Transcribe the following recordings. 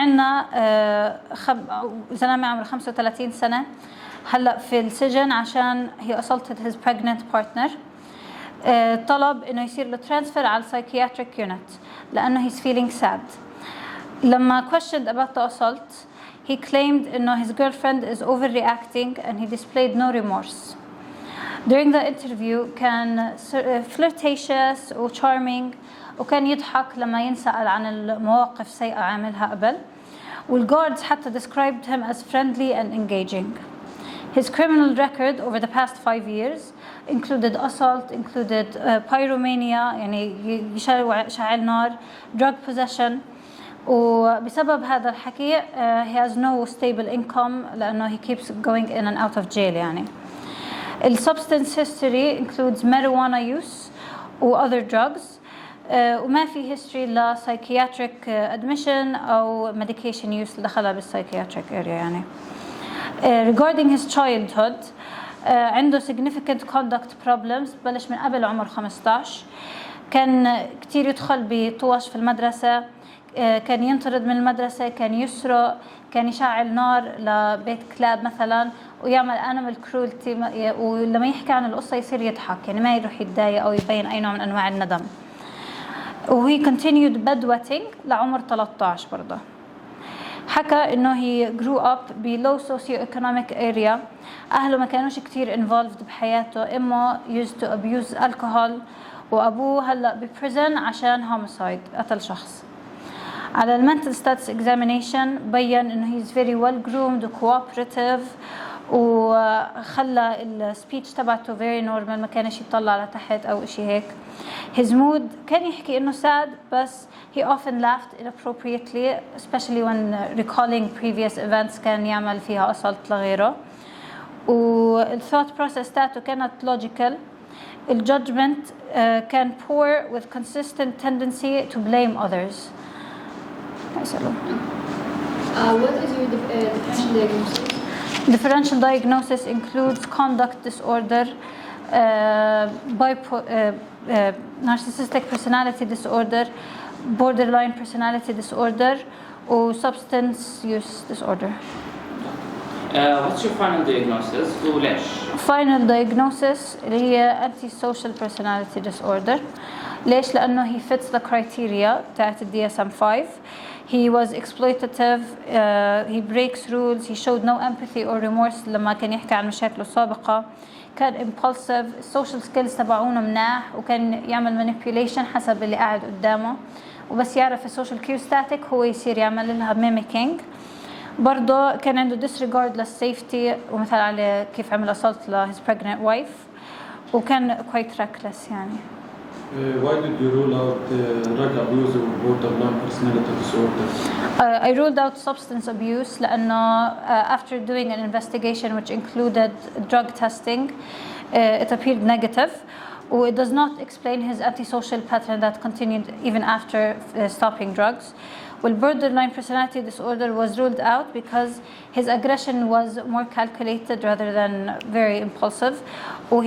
عندنا زلمة عمره 35 سنة هلأ في السجن عشان he assaulted his pregnant partner. طلب إنه يصير له transfer على psychiatric unit لأنه he's feeling sad. لما questioned about the assault, he claimed إنه his girlfriend is overreacting and he displayed no remorse. During the interview كان flirtatious و charming وكان يضحك لما ينسأل عن المواقف سيئة عاملها قبل. والguards حتى described him as friendly and engaging. His criminal record over the past 5 years included assault, included pyromania يعني يشعل نار, drug possession. وبسبب هذا الحكي he has no stable income لأنه he keeps going in and out of jail يعني. substance history includes marijuana use و other drugs. وما في history ل psychiatric admission أو medication use اللي دخلها بالpsychiatric area يعني. Regarding his childhood عنده significant conduct problems بلش من قبل عمر 15. كان كتير يدخل بطوش في المدرسة, كان ينطرد من المدرسة, كان يسرق, كان يشعل نار لبيت كلاب مثلا ويعمل animal cruelty. ولما يحكي عن القصة يصير يضحك يعني ما يروح يتضايق أو يبين أي نوع من أنواع الندم. وهي continued bedwetting لعمر 13 برضه. حكى إنه he grew up ب low socioeconomic area. أهله ما كانوش كتير involved بحياته. أمه used to abuse alcohol وأبوه هلأ بprison عشان homicide قتل شخص. على المنتل status examination بيّن إنه he's very well groomed و cooperative وخلى السبيتش تبعته very normal, ما كانش يطلع لتحت أو إشي هيك. His mood كان يحكي إنه sad بس he often laughed inappropriately especially when recalling previous events كان يعمل فيها assault لغيره. والthought process تاعته كانت logical. الjudgment كان poor with consistent tendency to blame others. What is your differential diagnosis? Differential diagnosis includes conduct disorder, narcissistic personality disorder, borderline personality disorder, or substance use disorder. What's your final diagnosis? وليش؟ Final diagnosis اللي هي antisocial personality disorder. ليش؟ لأنه he fits the criteria بتاعت DSM-5. He was exploitative, he breaks rules, he showed no empathy or remorse لما كان يحكي عن مشاكله السابقة. كان impulsive, social skills تبعونه مناح وكان يعمل manipulation حسب اللي قاعد قدامه. وبس يعرف السوشيال كيو ستاتيك هو يصير يعمل لها mimicking. برضه كان عنده disregard للسيفتي ومثل على كيف عمل assault ل his pregnant wife وكان quite reckless يعني. Why did you rule out drug abuse or borderline personality disorder? I ruled out substance abuse لأنه after doing an investigation which included drug testing, it appeared negative. It does not explain his antisocial pattern that continued even after stopping drugs. Well, borderline personality disorder was ruled out because his aggression was more calculated rather than very impulsive.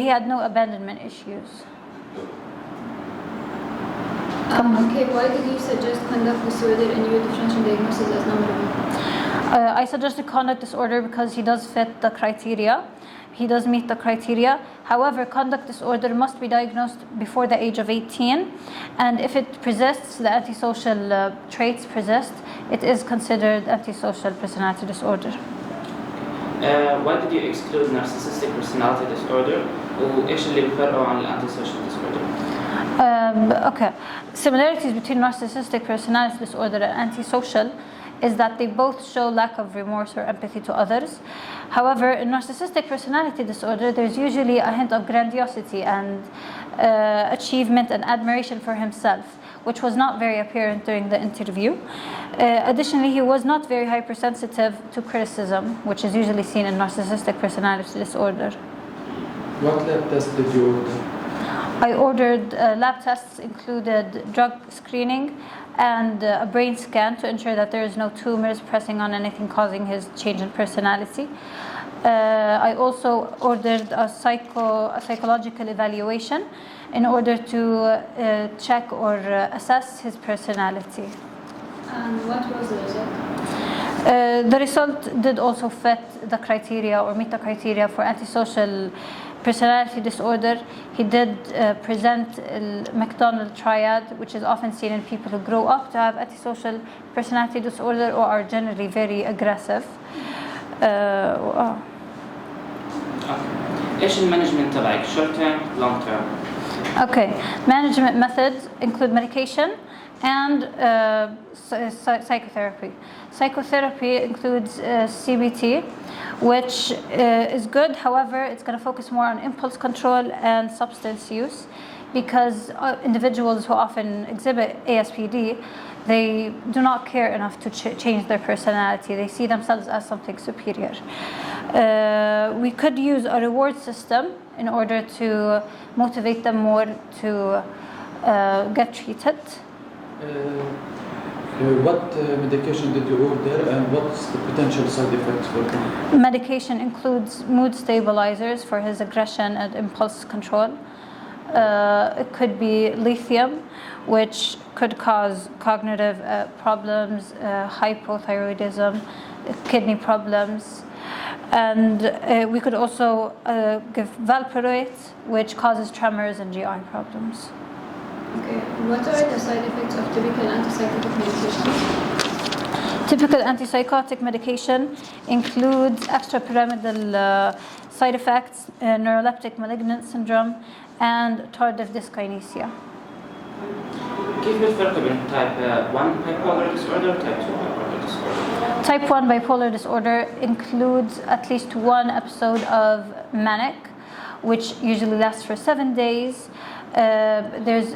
He had no abandonment issues. Okay, why did you suggest conduct disorder in your differential diagnosis as number one? I suggested conduct disorder because he does fit the criteria. He does meet the criteria. However, conduct disorder must be diagnosed before the age of 18, and if it persists, the antisocial traits persist, it is considered antisocial personality disorder. Why did you exclude narcissistic personality disorder? وإيش اللي بيفرقوا عن الانتيسوشيال disorder? Okay, similarities between narcissistic personality disorder and antisocial is that they both show lack of remorse or empathy to others. However, in narcissistic personality disorder, there's usually a hint of grandiosity and achievement and admiration for himself, which was not very apparent during the interview. Additionally, he was not very hypersensitive to criticism, which is usually seen in narcissistic personality disorder. What lab test did you order? I ordered lab tests included drug screening and a brain scan to ensure that there is no tumors pressing on anything causing his change in personality. I also ordered a psychological evaluation in order to check or assess his personality. And what was the result? The result did also fit the criteria or meet the criteria for antisocial personality disorder. He did present the McDonald triad, which is often seen in people who grow up to have antisocial personality disorder or are generally very aggressive. ايش المانجمنت تبعك؟ short term, long term? Okay, management methods include medication and psychotherapy. Psychotherapy includes CBT, which is good. However, it's going to focus more on impulse control and substance use, because individuals who often exhibit ASPD, they do not care enough to change their personality. They see themselves as something superior. We could use a reward system in order to motivate them more to get treated. What medication did you order and what's the potential side effects for them? Medication includes mood stabilizers for his aggression and impulse control. It could be lithium, which could cause cognitive problems, hypothyroidism, kidney problems. And we could also give valproate, which causes tremors and GI problems. Okay, what are the side effects of typical antipsychotic medication? Typical antipsychotic medication includes extrapyramidal side effects, neuroleptic malignant syndrome, and tardive dyskinesia. كيف الفرق بين type 1 bipolar disorder type 2 bipolar disorder? Type 1 bipolar disorder includes at least one episode of manic, which usually lasts for 7 days. There's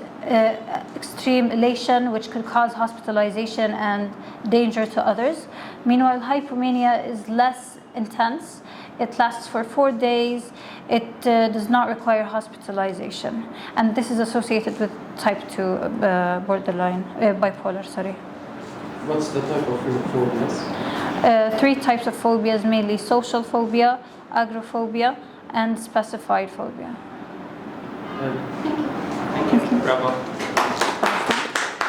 extreme elation, which could cause hospitalization and danger to others. Meanwhile, hypomania is less intense. It lasts for 4 days. It does not require hospitalization. And this is associated with type 2 borderline bipolar, sorry. What's the type of phobias? 3 types of phobias, mainly social phobia, agoraphobia, and specified phobia. Thank you. Bravo.